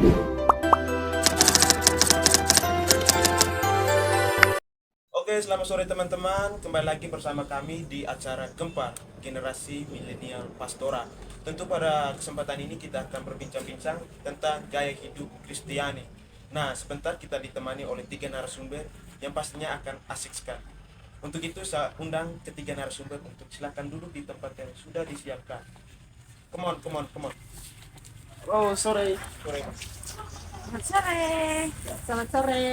Oke, selamat sore teman-teman. Kembali lagi bersama kami di acara Gempar Generasi Milenial Pastora. Tentu pada kesempatan ini kita akan berbincang-bincang tentang gaya hidup Kristiani. Nah, sebentar kita ditemani oleh 3 narasumber yang pastinya akan asik sekali. Untuk itu saya undang ketiga narasumber untuk silakan duduk di tempat yang sudah disiapkan. Come on, come on, come on. Oh, sore. Sore, Mas. Selamat sore. Selamat sore.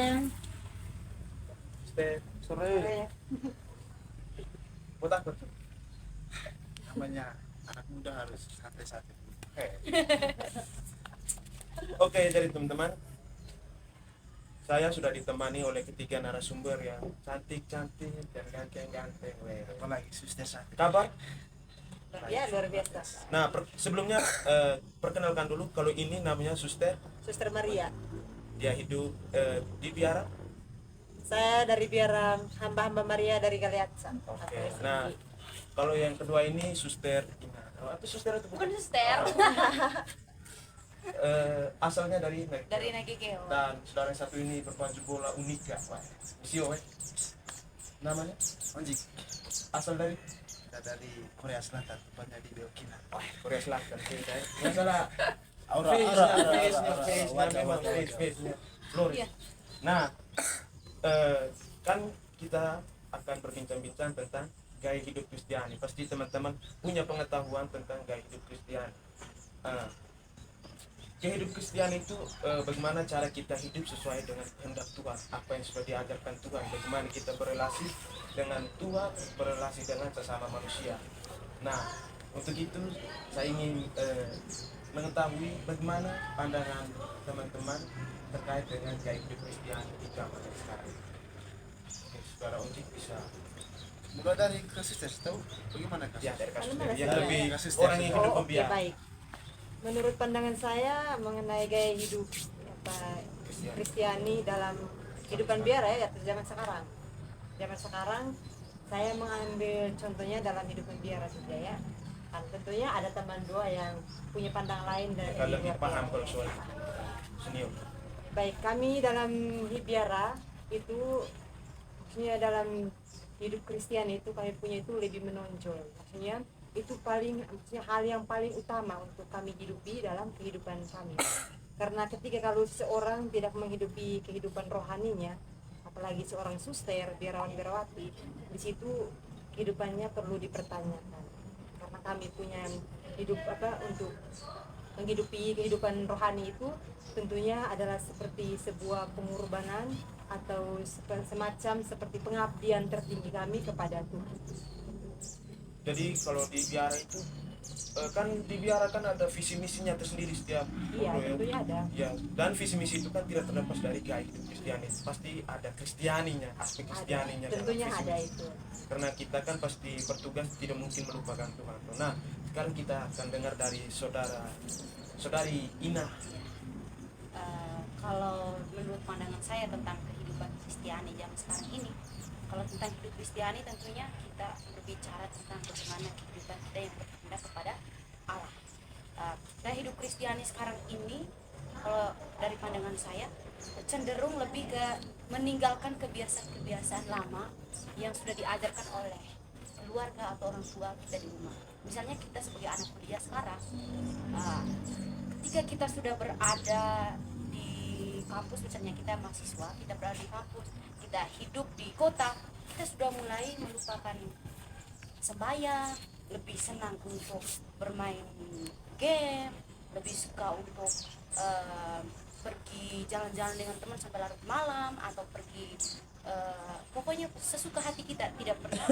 Stay. Sore. Buat apa? Namanya anak muda harus santai-santai. Oke, jadi teman-teman, saya sudah ditemani oleh ketiga narasumber yang cantik-cantik dan ganteng-ganteng. Apalagi suster santai. Kabar? Ya, luar biasa. Nah, sebelumnya perkenalkan dulu, kalau ini namanya Suster. Suster Maria. Dia hidup di Biara. Saya dari biara hamba-hamba Maria dari Galeatsa. Oke. Nah, kalau yang kedua ini Suster Ina. Oh, itu Suster itu Bukan suster, asalnya dari Nagikeo. dari Nagikeo. Dan saudara yang satu ini berbaju bola Unika. Wah, Misio, namanya Onjik. asal dari Dari Korea Selatan, tepatnya di Beokina. Korea Selatan. Nggak salah. Aura. Face-nya memang face-nya. Flores. Iya. Nah, kan kita akan berbincang-bincang tentang gaya hidup Kristiani. Pasti teman-teman punya pengetahuan tentang gaya hidup Kristiani. Gaya hidup Kristiani itu bagaimana cara kita hidup sesuai dengan kehendak Tuhan, apa yang sudah diajarkan Tuhan, bagaimana kita berrelasi dengan Tuhan, berrelasi dengan sesama manusia. Nah, untuk itu saya ingin mengetahui bagaimana pandangan teman-teman terkait dengan gaya hidup Kristiani di zaman sekarang. Oke, saudara Ojik bisa Mulai dari ke suster, tahu bagaimana kak? ya dari kasus Bagaimana yang saya? lebih Kasus orang yang hidup Oh, oke, pembiayaan. baik. Menurut pandangan saya mengenai gaya hidup Kristiani dalam kehidupan biara ya atau zaman sekarang. Zaman sekarang saya mengambil contohnya dalam kehidupan biara saja ya. Dan tentunya ada teman dua yang punya pandang lain dari Kalau lebih luar paham biara. kalau soal senior. Baik, kami dalam biara itu maksudnya dalam hidup Kristen itu kami punya itu lebih menonjol. Maksudnya itu maksudnya hal yang paling utama untuk kami hidupi dalam kehidupan kami. Karena ketika kalau seseorang tidak menghidupi kehidupan rohaninya, apalagi seorang suster, biarawan-biarawati, di situ kehidupannya perlu dipertanyakan. Karena kami punya hidup untuk menghidupi kehidupan rohani itu tentunya adalah seperti sebuah pengorbanan atau semacam seperti pengabdian tertinggi kami kepada Tuhan. Jadi kalau di biara itu kan di biara kan ada visi misinya tersendiri setiap Iya, pondok ya. tentunya ada. Ya, dan visi misi itu kan tidak terlepas dari gaya hidup Kristiani. Pasti ada Kristianinya, aspek Kristianinya. dalam Tentunya visi ada misi. itu. Karena kita kan pasti bertugas tidak mungkin melupakan Tuhan. Nah, sekarang kita akan dengar dari saudari Ina. Kalau menurut pandangan saya tentang kehidupan Kristiani zaman sekarang ini, kalau tentang hidup Kristiani tentunya kita berbicara tentang bagaimana kehidupan kita yang berpindah kepada Allah. Gaya hidup Kristiani sekarang ini, kalau dari pandangan saya, cenderung lebih ke meninggalkan kebiasaan-kebiasaan lama yang sudah diajarkan oleh keluarga atau orang tua kita di rumah. Misalnya kita sebagai anak kuliah sekarang, ketika kita sudah berada di kampus, misalnya kita mahasiswa, kita berada di kampus, kita hidup di kota, kita sudah mulai melupakan sembahyang, lebih senang untuk bermain game, lebih suka untuk pergi jalan-jalan dengan teman sampai larut malam, atau pergi pokoknya sesuka hati kita, tidak pernah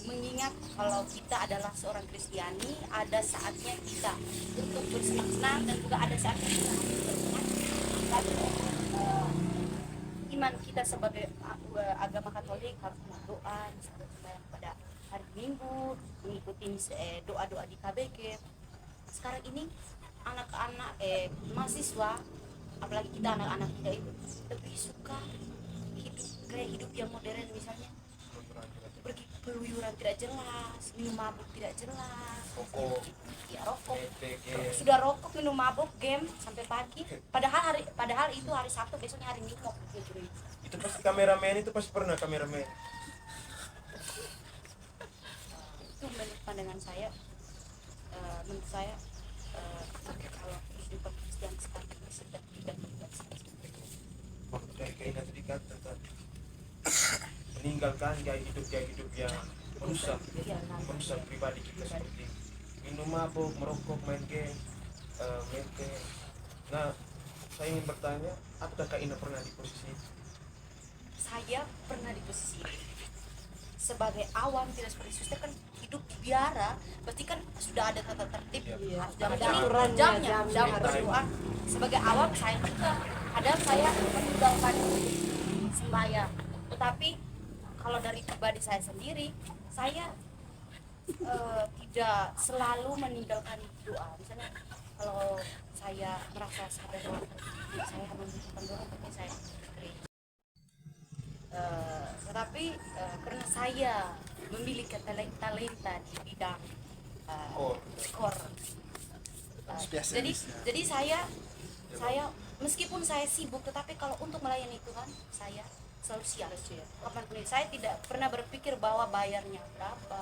mengingat kalau kita adalah seorang Kristiani, ada saatnya kita untuk bersenang-senang dan juga ada saatnya kita bersenang. Dan iman kita sebagai agama Katolik harus berdoa, misalnya sembahyang pada hari Minggu, mengikuti doa-doa di KBG. Sekarang ini anak-anak mahasiswa, apalagi kita anak-anak muda itu lebih suka gaya hidup yang modern, misalnya pergi peluyuran tidak jelas, minum mabuk tidak jelas, Rokok, ya rokok, game. sudah rokok, minum mabuk, game sampai pagi. Padahal itu hari Sabtu, besoknya hari Minggu. Itu pasti kameramen, itu pasti pernah kameramen. Itu menurut pandangan saya, menurut saya kalau kehidupan Kristen sekarang ini sudah tidak berbuat seperti itu. Kayak tadi kata tadi, meninggalkan gaya hidup yang merusak Ya, nah, pribadi kita seperti minum mabuk, merokok, main game. Nah, saya ingin bertanya, apakah Kak Ina pernah di posisi itu? saya pernah di posisi ini. Sebagai awam tidak seperti suster kan hidup di biara, berarti kan sudah ada tata tertib, Iya. harus jam Ada aturannya, jam jamnya. berdoa. Sebagai awam saya juga kadang saya meninggalkan sembahyang, tetapi kalau dari pribadi saya sendiri, saya tidak selalu meninggalkan doa. Misalnya kalau saya merasa sadar bahwa saya membutuhkan doa, tapi saya gereja. Tetapi karena saya memiliki talenta di bidang skor, Spesialis, jadi saya meskipun saya sibuk, tetapi kalau untuk melayani Tuhan saya selalu siap. Kapanpun itu. Saya tidak pernah berpikir bahwa bayarnya berapa,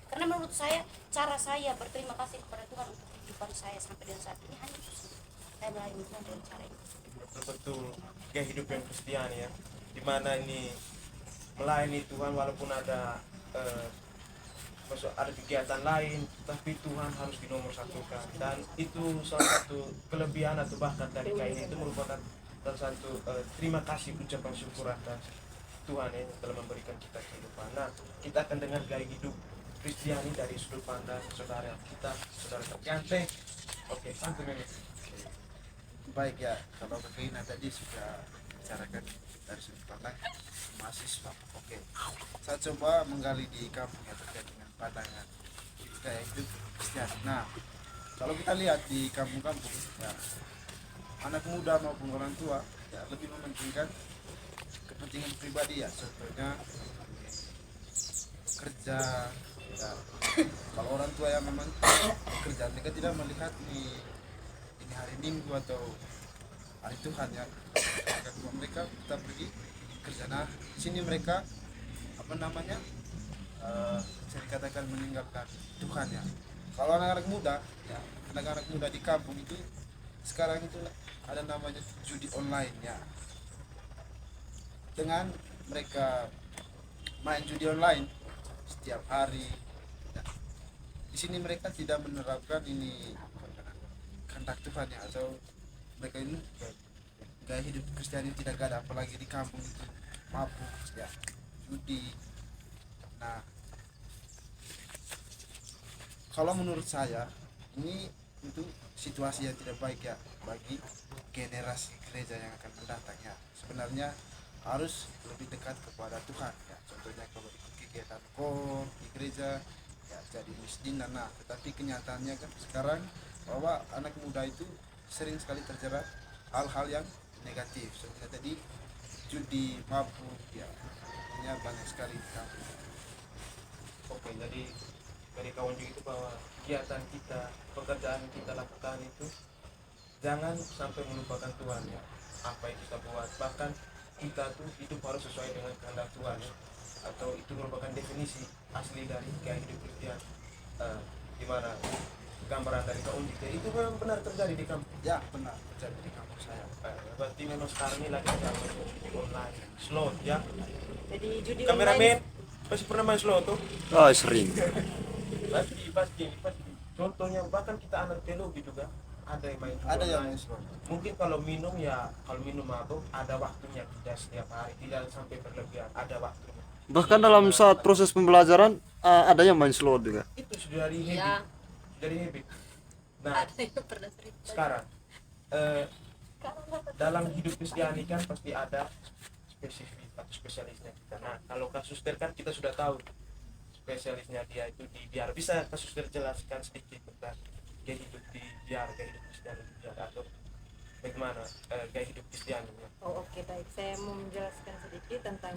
karena menurut saya cara saya berterima kasih kepada Tuhan untuk kehidupan saya sampai dengan saat ini hanya itu. Saya melayani Tuhan dengan cara itu. Betul-betul gaya hidup yang Kristen ya, dimana ini melayani Tuhan walaupun ada ada kegiatan lain, tapi Tuhan harus dinomorsatukan, dan itu salah satu kelebihan atau bahkan dari Kak Ina itu merupakan salah satu terima kasih, ucapan syukur atas Tuhan ya, yang telah memberikan kita kehidupan. Nah, kita akan dengar gaya hidup Kristiani dari sudut pandang saudara kita, saudara terganteng. Oke, santai memang. baik ya. Kalau Kak Ina tadi sudah bicarakan dari sudut pandang mahasiswa. Oke, saya coba menggali di kampung ya terkait dengan pandangan gaya hidup Kristen. Nah, kalau kita lihat di kampung-kampung ya, anak muda maupun orang tua ya lebih mementingkan kepentingan pribadi ya, contohnya kerja ya. Kalau orang tua yang memang bekerja, mereka tidak melihat ini hari Minggu atau hari Tuhan ya, karena mereka tetap pergi kerja. Nah, di sini mereka apa namanya bisa dikatakan meninggalkan Tuhan ya. Kalau anak-anak muda ya, anak-anak muda di kampung itu sekarang itu ada namanya judi online ya. Dengan mereka main judi online setiap hari ya, di sini mereka tidak menerapkan ini kehendak Tuhan ya, atau mereka ini gaya hidup Kristen ini tidak ada, apalagi di kampung itu mabuk ya, judi. Nah, kalau menurut saya ini untuk situasi yang tidak baik ya bagi generasi gereja yang akan mendatang ya. Sebenarnya harus lebih dekat kepada Tuhan ya. Contohnya kalau ikut kegiatan kor di gereja ya, jadi misdinan. Nah, tetapi kenyataannya kan sekarang bahwa anak muda itu sering sekali terjerat hal-hal yang negatif, seperti tadi judi, mabuk ya, ini banyak sekali di kampung. Oke, jadi dari kawan juga itu bahwa kegiatan kita, pekerjaan yang kita lakukan itu jangan sampai melupakan Tuhan ya. Apa yang kita buat, bahkan kita tuh hidup harus sesuai dengan kehendak Tuhan ya. Atau itu merupakan definisi asli dari gaya hidup Kristen, di mana gambaran dari Kak Undi itu memang benar terjadi di kampung. Ya, benar terjadi di kampung saya. Berarti memang sekarang ini lagi zaman online slot ya. Jadi judi Kameramen online pasti pernah main slot tuh. Oh, sering. Pasti. Contohnya bahkan kita anak teologi juga ada yang main. Ada yang online. Islam. Mungkin kalau minum mabuk ada waktunya, tidak setiap hari, tidak sampai berlebihan, ada waktunya. Bahkan dalam saat proses pembelajaran ada yang main slot juga. Itu sudah dari habit. Ya. Dari habit. Nah, Ada yang pernah cerita. sekarang dalam hidup Kristiani kan pasti ada spesifik atau spesialisnya kita. Nah, kalau Kak Suster kan kita sudah tahu spesialisnya dia itu di biar. Bisa Kak Suster jelaskan sedikit tentang gaya hidup di biar, gaya hidup Kristiani di biar, atau bagaimana gaya hidup Kristiani ya? Oh, oke, baik. Saya mau menjelaskan sedikit tentang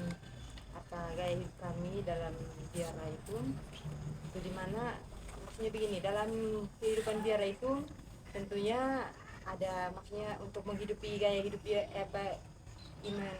apa gaya hidup kami dalam biara itu dimana maksudnya begini, dalam kehidupan biara itu tentunya ada maksudnya untuk menghidupi gaya hidup iman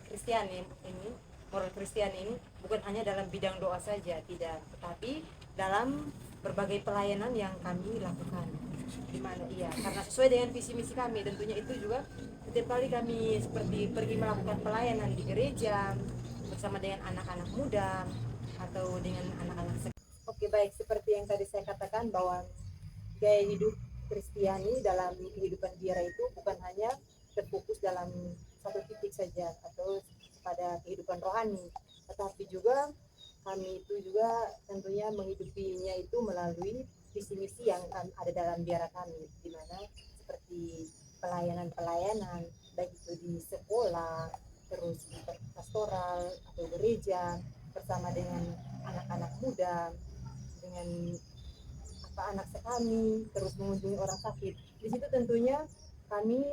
Kristen ini, moral Kristen ini bukan hanya dalam bidang doa saja, tidak, tetapi dalam berbagai pelayanan yang kami lakukan. Di mana iya, karena sesuai dengan visi misi kami tentunya itu juga setiap kali kami seperti pergi melakukan pelayanan di gereja bersama dengan anak-anak muda atau dengan anak-anak. Oke, baik, seperti yang tadi saya katakan bahwa gaya hidup Kristiani dalam kehidupan biara itu bukan hanya terfokus dalam satu titik saja atau pada kehidupan rohani, tetapi juga kami itu juga tentunya menghidupinya itu melalui visi misi yang ada dalam biara kami, di mana seperti pelayanan-pelayanan baik itu di sekolah, terus di pastoral atau gereja bersama dengan anak-anak muda, dengan anak kami, terus mengunjungi orang sakit. Di situ tentunya kami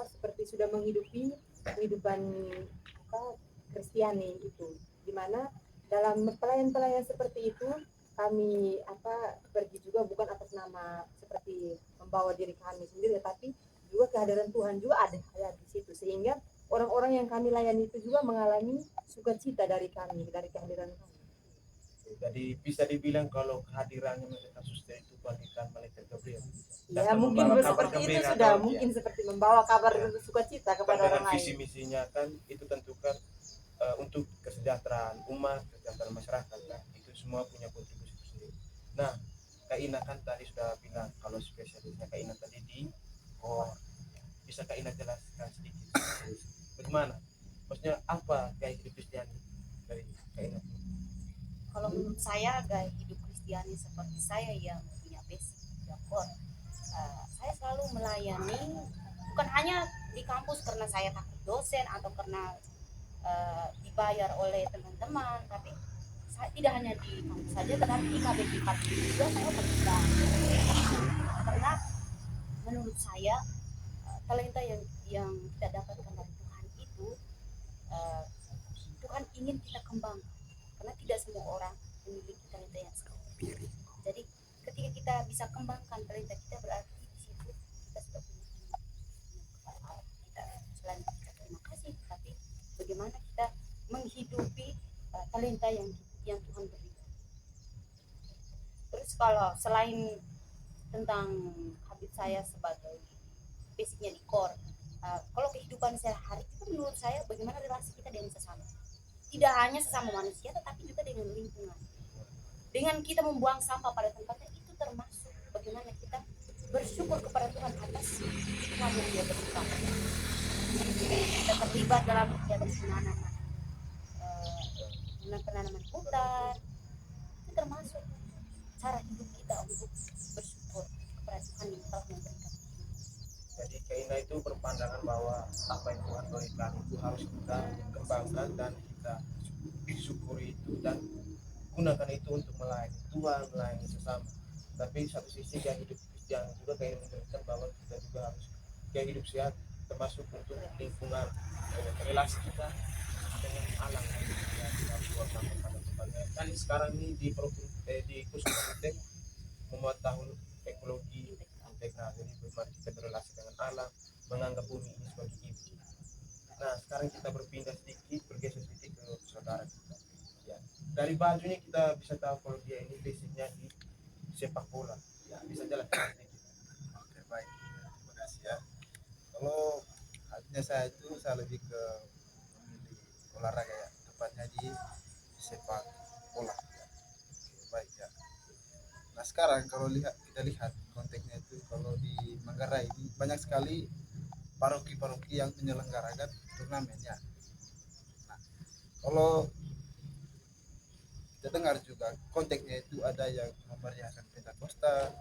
seperti sudah menghidupi kehidupan Kristiani itu, di mana dalam pelayan-pelayan seperti itu kami pergi juga bukan atas nama seperti membawa diri kami sendiri, tetapi juga kehadiran Tuhan juga ada di situ, sehingga orang-orang yang kami layani itu juga mengalami sukacita dari kami, dari kehadiran kami. Jadi bisa dibilang kalau kehadirannya mereka suster itu bagikan malaikat Gabriel. Ya mungkin seperti itu sudah mungkin seperti membawa kabar sukacita kepada orang lain. Visi misinya kan itu tentukan untuk kesejahteraan umat, kesejahteraan masyarakat, nah, itu semua punya kontribusi sendiri. Nah, Kak Ina kan tadi sudah bilang kalau spesialisnya Kak Ina tadi di bisa Kak Ina jelaskan sedikit bagaimana? Maksudnya apa gaya hidup Kristiani dari Kak Ina? Kalau menurut saya gaya hidup Kristiani seperti saya yang punya basic core, saya selalu melayani bukan hanya di kampus karena saya takut dosen atau karena dibayar oleh teman-teman, tapi saya tidak hanya di kampus saja, tetapi di KBP 4 juga saya berjuang karena menurut saya talenta yang kita dapatkan dari Tuhan itu Tuhan ingin kita kembangkan, karena tidak semua orang memiliki talenta yang sama. Jadi ketika kita bisa kembangkan talenta kita, berarti di situ kita sudah punya kita selain kita terima kasih, tapi bagaimana kita menghidupi talenta yang Tuhan berikan. Terus kalau selain tentang habit saya sebagai basicnya di core, kalau kehidupan sehari-hari itu menurut saya bagaimana relasi kita dengan sesama, tidak hanya sesama manusia tetapi juga dengan lingkungan. Dengan kita membuang sampah pada tempatnya, itu termasuk bagaimana kita bersyukur kepada Tuhan atas Tuhan yang Dia berikan. Kita terlibat dalam kegiatan penanaman hutan, itu termasuk cara hidup kita untuk bersyukur kepada Tuhan yang telah memberikan. Jadi Kak Ina itu berpandangan bahwa apa yang Tuhan berikan itu harus kita kembangkan dan kita syukuri itu dan gunakan itu untuk melayani Tuhan, melayani sesama. Tapi satu sisi gaya hidup Kristen juga kayak menunjukkan bahwa kita juga harus gaya hidup sehat, termasuk untuk lingkungan, relasi kita dengan alam yang kita buat pada tempatnya. Kan sekarang ini di Kusuma Intek membuat tahun ekologi Intek. Nah, jadi bagaimana kita berrelasi dengan alam, menganggap bumi ini sebagai ibu. Nah, sekarang kita berpindah sedikit, bergeser sedikit ke saudara kita. Ya, dari bajunya kita bisa tahu kalau dia ini basicnya di sepak bola. Ya, bisa jelaskan sedikit. Oke, baik, terima kasih ya. Kalau hatinya saya itu saya lebih ke memilih olahraga ya, tepatnya di sepak bola ya. Oke, baik ya. Nah sekarang kalau kita lihat konteksnya itu, kalau di Manggarai ini banyak sekali paroki-paroki yang menyelenggarakan turnamennya. Nah, kalau kita dengar juga konteksnya itu ada yang memeriahkan Pentakosta,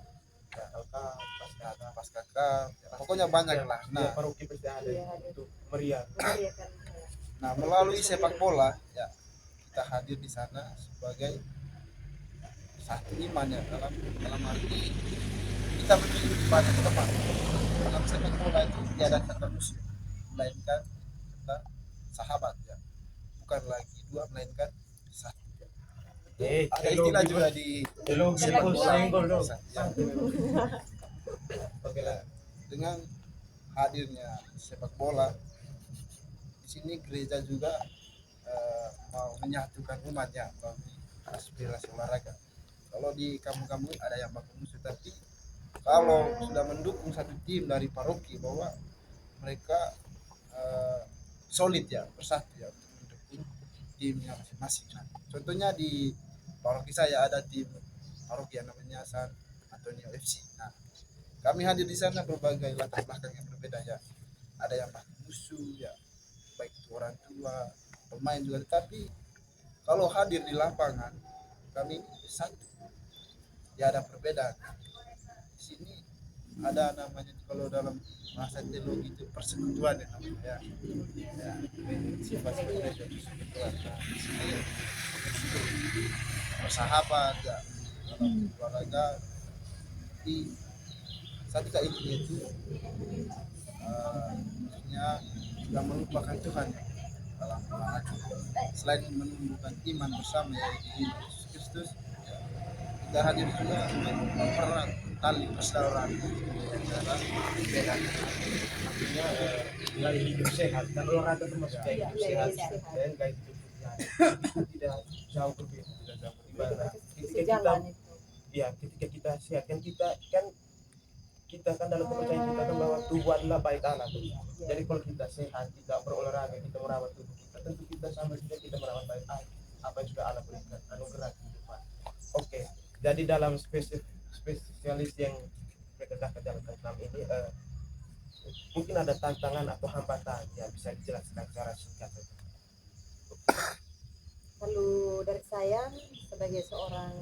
Paskaka, pokoknya banyak lah. Nah, paroki pasti ada untuk meriah. Nah, melalui sepak bola ya kita hadir di sana sebagai satu iman ya, dalam arti kita memiliki banyak teman. Dalam sepak bola itu tiada kata musuh, melainkan kata sahabat ya. Bukan lagi dua melainkan satu. Ada hello, istilah juga di hello, sepak hello, bola. senggol dong. Ya, Oke lah. dengan hadirnya sepak bola di sini gereja juga mau menyatukan umatnya melalui aspirasi olahraga. Kalau di kampung-kampung ada yang baku musuh, tapi kalau sudah mendukung satu tim dari paroki bahwa mereka solid ya, bersatu ya untuk mendukung timnya masing-masing. Nah, contohnya di paroki saya ada tim paroki yang namanya San Antonio FC. Nah, kami hadir di sana berbagai latar belakang yang berbeda ya. Ada yang baku musuh ya, baik itu orang tua, pemain juga. Tapi kalau hadir di lapangan kami satu, ya ada perbedaan. Di sini ada namanya kalau dalam bahasa teologi itu persekutuan ya namanya ya, sifat seperti itu persekutuan. Nah, di sini bersahabat ya dalam olahraga di satu kali itu maksudnya sudah melupakan Tuhan ya, dalam olahraga. Selain menumbuhkan iman bersama yaitu Yesus Kristus, kita hadir juga mempererat tali persaudaraan antara beda. Artinya gaya hidup sehat dan olahraga termasuk gaya hidup Iya, sehat gaya hidup sehat. dan gaya hidup sehat tidak jauh berbeda, tidak jauh berbeda. Ketika kita Sejalan itu. ya ketika kita sehat kan kita kan dalam kepercayaan kita kan bahwa tubuh adalah bait Allah tuh. Jadi kalau kita sehat, kita berolahraga, kita merawat tubuh kita, tentu kita sama juga kita merawat bait Allah apa yang sudah Allah berikan anugerah kehidupan. Oke, jadi dalam spesialis yang mereka jalankan selama ini mungkin ada tantangan atau hambatan yang bisa dijelaskan secara singkat saja. Kalau dari saya sebagai seorang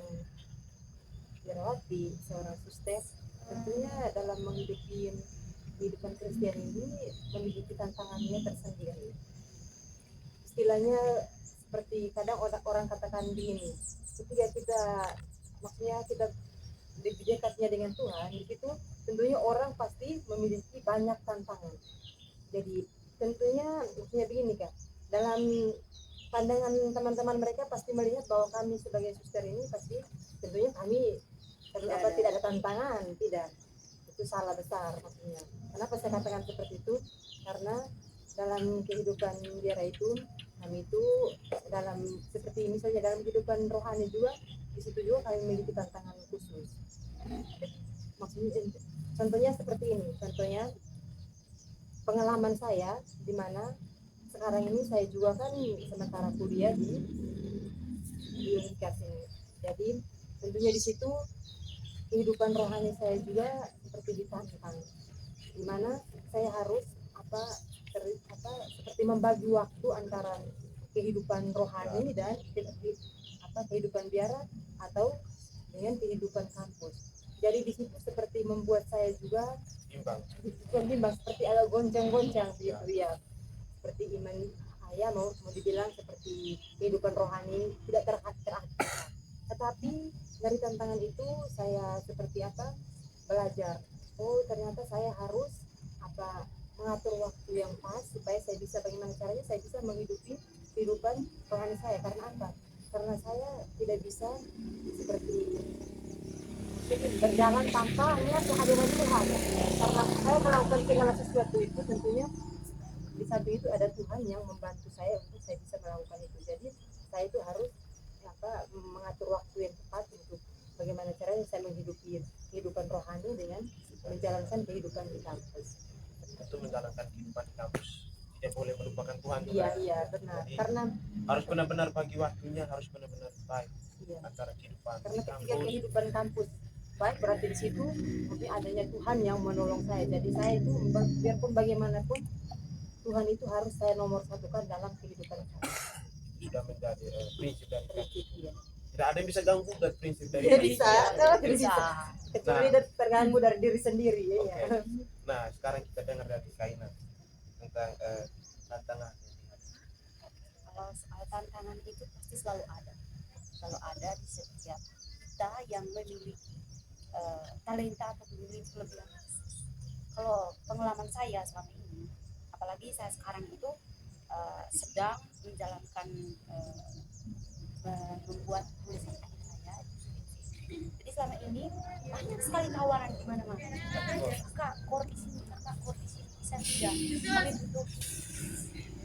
biarawati, seorang suster, tentunya dalam menghidupi kehidupan Kristen ini memiliki tantangannya tersendiri. Istilahnya seperti kadang orang katakan begini, ketika kita maksudnya kita lebih dekatnya dengan Tuhan, itu tentunya orang pasti memiliki banyak tantangan. Jadi tentunya maksudnya begini Kak, dalam pandangan teman-teman mereka pasti melihat bahwa kami sebagai suster ini pasti tentunya kami tidak ada tantangan, tidak, itu salah besar maksudnya. Kenapa saya katakan seperti itu? Karena dalam kehidupan biara itu kami itu dalam seperti misalnya dalam kehidupan rohani juga di situ juga kami memiliki tantangan khusus. Maksudnya contohnya seperti ini, contohnya pengalaman saya di mana sekarang ini saya juga kan sementara kuliah di universitas ini. Jadi tentunya di situ kehidupan rohani saya juga seperti ditantang, di mana saya harus seperti membagi waktu antara kehidupan rohani dan kehidupan biara atau dengan kehidupan kampus. Jadi di situ seperti membuat saya juga bimbang seperti ada goncang-goncang gitu ya. Seperti iman saya mau dibilang seperti kehidupan rohani tidak teratur. Tetapi dari tantangan itu saya seperti belajar. Oh ternyata saya harus mengatur waktu yang pas supaya saya bisa bagaimana caranya saya bisa menghidupi kehidupan rohani saya. Karena apa? Karena saya tidak bisa seperti berjalan tanpa melihat kehadiran Tuhan. Karena saya melakukan segala sesuatu itu tentunya di samping itu ada Tuhan yang membantu saya untuk saya bisa melakukan itu. Jadi saya itu harus mengatur waktu yang tepat untuk bagaimana caranya saya menghidupi kehidupan rohani dengan menjalankan kehidupan di kampus. Untuk menjalankan kehidupan di kampus tidak boleh melupakan Tuhan. Iya benar. Jadi, karena harus benar-benar bagi waktunya, harus benar-benar baik iya, antara kehidupan karena di ketika kampus. kehidupan kampus baik berarti di situ mungkin adanya Tuhan yang menolong saya. Jadi saya itu biarpun bagaimanapun Tuhan itu harus saya nomor satukan dalam kehidupan saya. Sudah menjadi prinsip dari kampus. Prinsip, iya. Tidak ada yang bisa ganggu dari prinsip dari Ya kampus. bisa, bisa. Kecuali terganggu dari diri sendiri ya. Oke. Nah sekarang kita dengar dari Kaina tentang tantangan. Kalau soal tantangan itu pasti selalu ada di setiap kita yang memiliki talenta atau memiliki kelebihan khusus. Kalau pengalaman saya selama ini, apalagi saya sekarang itu sedang menjalankan membuat tulisan akhir saya. Jadi selama ini banyak sekali tawaran di mana-mana. Kak, kor di sini, kakak kor di sini, bisa tidak?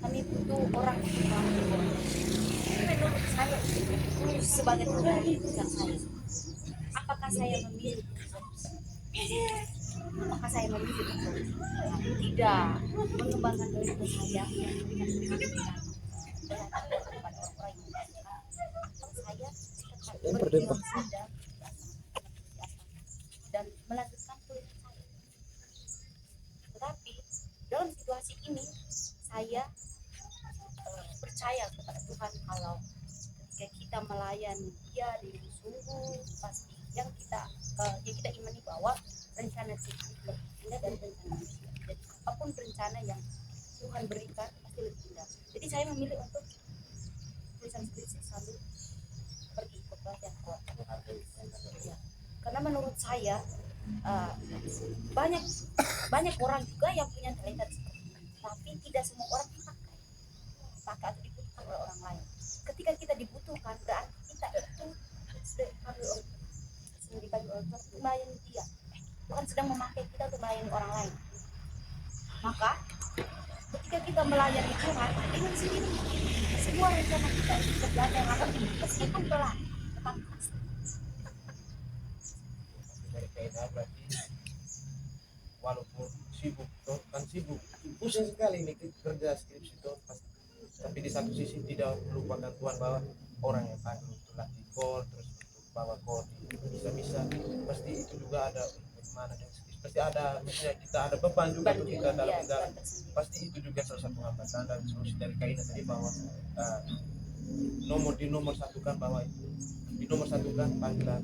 Kami butuh orang untuk melakukan. Menurut saya itu sebagai pribadi yang saya. Apakah saya memilih? Apakah saya memilih? Tidak. Mengembangkan diri saya yang memberikan kepada orang-orang yang membutuhkan. Atau saya tetap berjuang dan melanjutkan tulisan saya. Tetapi dalam situasi ini saya percaya kepada Tuhan kalau ketika kita melayani Dia dengan sungguh pasti yang kita imani bahwa rencana Tuhan lebih indah dari rencana manusia. Jadi apapun rencana yang Tuhan berikan pasti lebih indah. Jadi saya memilih untuk tulisan skripsi selalu pergi ke pelatihan kor. Ya. Karena menurut saya banyak orang juga yang punya talenta seperti ini, tapi tidak semua orang dipakai atau dibutuhkan oleh orang lain. Ketika kita dibutuhkan, berarti kita itu sudah dipanggil oleh Tuhan untuk melayani Dia. Tuhan sedang memakai kita untuk melayani orang lain. Maka ketika kita melayani Tuhan dengan sendiri, semua rencana kita itu berjalan yang akan meskipun pelan, tetap pasti. Dari kaidah berarti walaupun sibuk toh kan sibuk pusing sekali nih kerja skripsi toh tapi di satu sisi tidak melupakan Tuhan bahwa orang yang panggil untuk latih kor terus untuk bawa kor bisa pasti itu juga ada bagaimana dan pasti ada maksudnya kita ada beban juga untuk kita dalam negara pasti itu juga salah satu hambatan dan solusi dari kaidah tadi bahwa nomor satukan bahwa itu di nomor satukan panggilan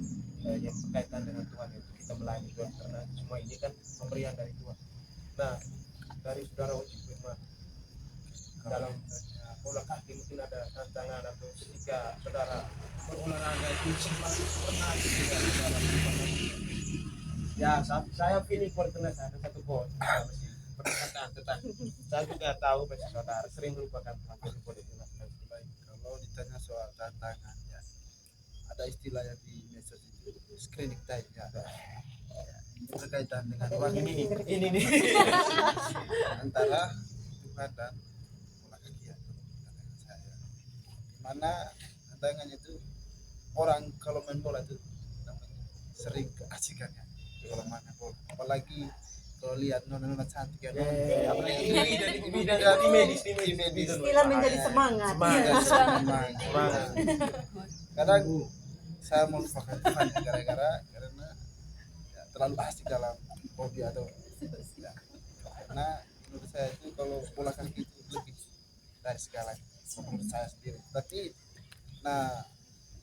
yang berkaitan dengan Tuhan itu kita melayani Tuhan karena semua ini kan pemberian dari Tuhan. Nah dari saudara Uci Firman dalam bola kaki mungkin ada tantangan atau ketika saudara berolahraga itu sempat pernah juga dalam ya saya pilih Fortunas ada satu gol masih perkataan tentang saya juga tahu bahwa saudara sering merupakan pelatih Fortunas dan sebagainya. Kalau ditanya soal tantangan ya ada istilah yang di medsos itu screening time ya. Itu berkaitan dengan waktu ini nih antara Tuhan dan bola kaki atau tantangan saya. Dimana tantangannya itu orang kalau main bola itu namanya sering keasikannya kalau main bola. Apalagi kalau lihat nona-nona cantik ya. Apalagi di bidang di medis Istilah menjadi semangat. Semangat. Kadang saya melupakan Tuhan ya, karena ya, terlalu asik dalam hobi atau ya. Karena menurut saya itu kalau bola kaki itu lebih dari segalanya menurut saya sendiri. Tapi nah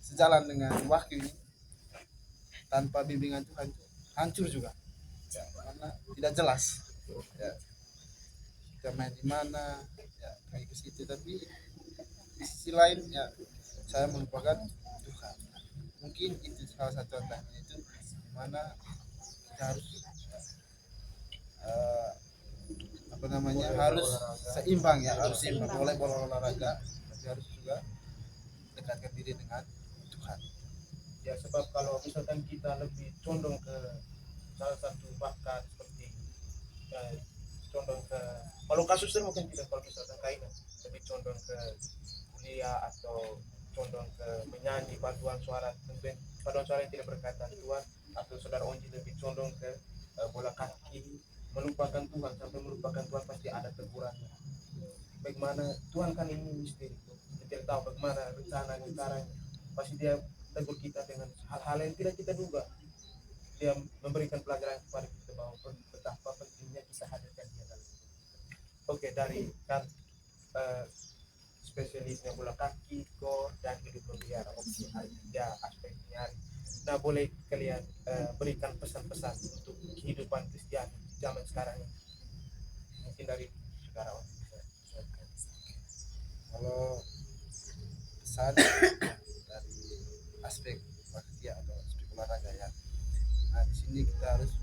sejalan dengan waktu ini tanpa bimbingan Tuhan itu hancur juga ya, karena tidak jelas ya, kita main di mana ya kayak ke situ. Tapi di sisi lain ya saya melupakan Tuhan. Mungkin itu salah satu tantangannya itu dimana kita harus harus seimbang ya, harus seimbang boleh olahraga tapi harus juga dekatkan diri dengan Tuhan Ya sebab kalau misalkan kita lebih condong ke salah satu bakat seperti condong ke kalau kasusnya mungkin tidak kalau misalkan kainan lebih condong ke kuliah atau condong ke menyanyi paduan suara tentu paduan suara yang tidak berkaitan Tuhan atau saudara Onji lebih condong ke bola kaki melupakan Tuhan sampai melupakan Tuhan pasti ada tegurannya. Bagaimana Tuhan kan ini misteri kita tidak tahu bagaimana rencananya caranya pasti Dia tegur kita dengan hal-hal yang tidak kita duga. Dia memberikan pelajaran kepada kita bahwa betapa pentingnya kita hadirkan Dia dalam hidup. Oke, dari kan spesialisnya bola kaki, kor, dan hidup berbiara. Oke, ada aspeknya. Nah, boleh kalian berikan pesan-pesan untuk kehidupan Kristiani zaman sekarang ini? Mungkin dari saudara bisa. kalau pesan dari aspek bakti atau aspek olahraga ya. Nah di sini kita harus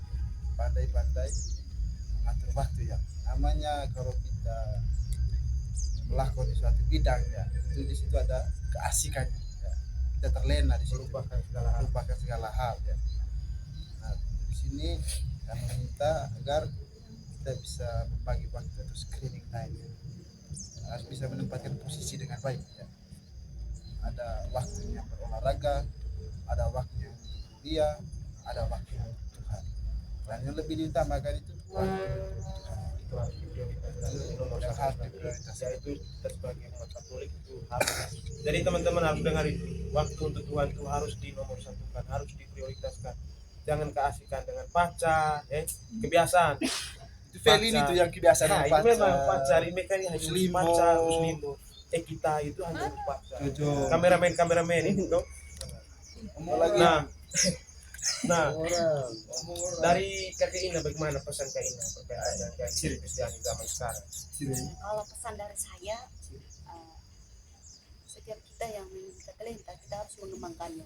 pandai-pandai mengatur waktu ya. Namanya kalau kita melakoni suatu bidang ya, itu di situ ada keasikannya ya. Kita terlena di situ, lupakan segala hal ya. Nah, di sini kami minta agar kita bisa membagi waktu atau screening time ya. Harus bisa menempatkan posisi dengan baik ya. Ada waktunya berolahraga, ada waktunya untuk kuliah, ada waktunya untuk Tuhan. Dan yang lebih diutamakan itu waktu untuk Tuhan. Itu harus diprioritaskan. Nomor Yang satu. harus diprioritaskan. Yaitu kita sebagai umat Katolik itu harus. Jadi teman-teman harus dengar itu. Waktu untuk Tuhan itu harus dinomorsatukan, harus diprioritaskan. Jangan keasikan dengan pacar, kebiasaan. Itu Felin itu yang kebiasaan Nah, itu memang pacar ini kan hanya Muslimo. pacar Muslimo. Kita itu hanya pacar. Jojo. Kameramen itu. Apalagi Nah, dari Kakek Ina bagaimana pesan Kak Ina berkaitan dengan ciri Kristiani zaman sekarang? Kalau pesan dari saya, setiap kita yang memiliki talenta kita harus mengembangkannya.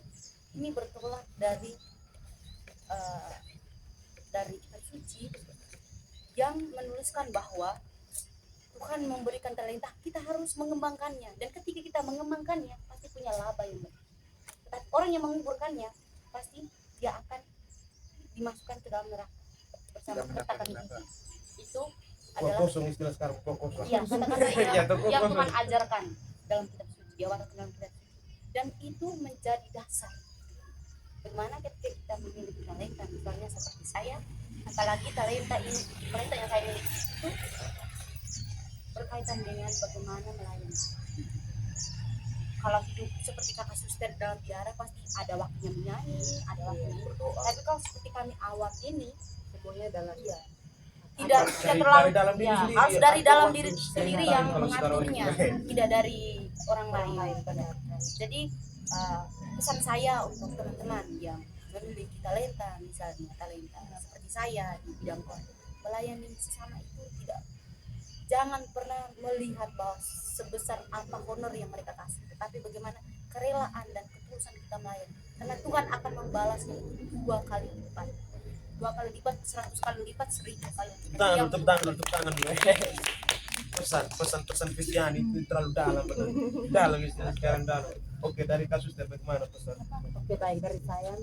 Ini bertolak dari kitab suci yang menuliskan bahwa Tuhan memberikan talenta, kita harus mengembangkannya, dan ketika kita mengembangkannya pasti punya laba yang baik. Tetapi orang yang menguburkannya pasti dia akan dimasukkan ke dalam neraka bersama kata-kata itu adalah Kosong istilah sekarang kosong. iya kata-kata Iya, yang Tuhan ajarkan dalam kitab suci, diawarkan dalam kitab suci, dan itu menjadi dasar bagaimana ketika kita memiliki talenta, misalnya seperti saya, apalagi talenta yang saya miliki itu berkaitan dengan bagaimana melayani. Kalau hidup seperti kakak suster dalam biara pasti ada waktunya menyanyi, ada waktunya berdoa. Tapi kalau seperti kami awam ini semuanya dalam tidak terlalu dari dalam diri ya, sendiri, harus dari atau dalam waktu diri sendiri sendiri yang kalau sekarang mengaturnya, ini. tidak dari orang lain. Benar. Jadi pesan saya untuk teman-teman yang memiliki talenta, misalnya talenta seperti saya di bidang melayani sesama itu jangan pernah melihat bahwa sebesar apa honor yang mereka kasih, tetapi bagaimana kerelaan dan ketulusan kita melayani, karena Tuhan akan membalasnya 2 kali lipat, 100 kali lipat, 1000 kali lipat. Tepuk tangan dulu. Pesan Kristiani itu terlalu dalam, benar. Dalam istilah sekarang dalam. Oke, dari kasus bagaimana pesan? Oke, baik, dari saya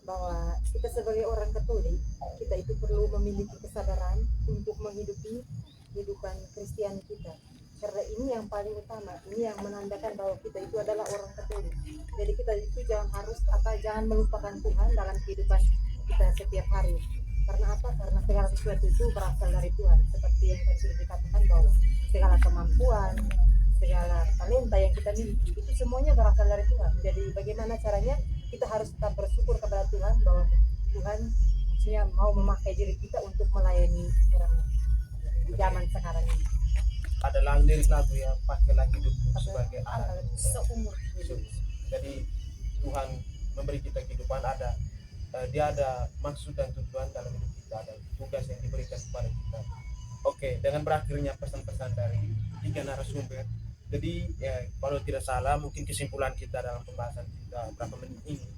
bahwa kita sebagai orang Katolik, kita itu perlu memiliki kesadaran untuk menghidupi kehidupan Kristiani kita, karena ini yang paling utama, ini yang menandakan bahwa kita itu adalah orang Katolik. Jadi kita itu jangan melupakan Tuhan dalam kehidupan kita setiap hari. Karena apa? Karena segala sesuatu itu berasal dari Tuhan, seperti yang tadi sudah dikatakan bahwa segala kemampuan, segala talenta yang kita miliki itu semuanya berasal dari Tuhan. Jadi bagaimana caranya? Kita harus tetap bersyukur kepada Tuhan bahwa Tuhan maksudnya mau memakai diri kita untuk melayani orang di zaman sekarang ini. Ada lirik lagu ya, pakailah hidupku sebagai alat Seumur hidup. Jadi Tuhan memberi kita kehidupan, dia ada maksud dan tujuan dalam hidup kita, ada tugas yang diberikan kepada kita. Oke, dengan berakhirnya pesan-pesan dari 3 narasumber, jadi ya, kalau tidak salah mungkin kesimpulan kita dalam pembahasan kita berapa menit ini,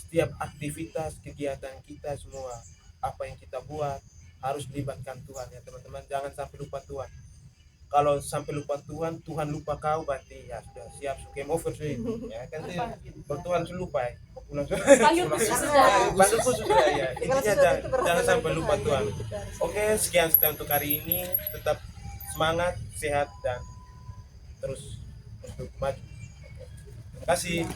setiap aktivitas kegiatan kita semua, apa yang kita buat harus libatkan Tuhan ya teman-teman. Jangan sampai lupa Tuhan. Kalau sampai lupa Tuhan, Tuhan lupa kau, berarti ya sudah siap game over sih ya kan. Kalau Tuhan sudah lupa ya Panggil khusus sudah. Ya intinya jangan sampai lupa Tuhan. Oke, sekian sudah untuk hari ini. Tetap semangat, sehat, dan terus untuk maju. Terima kasih.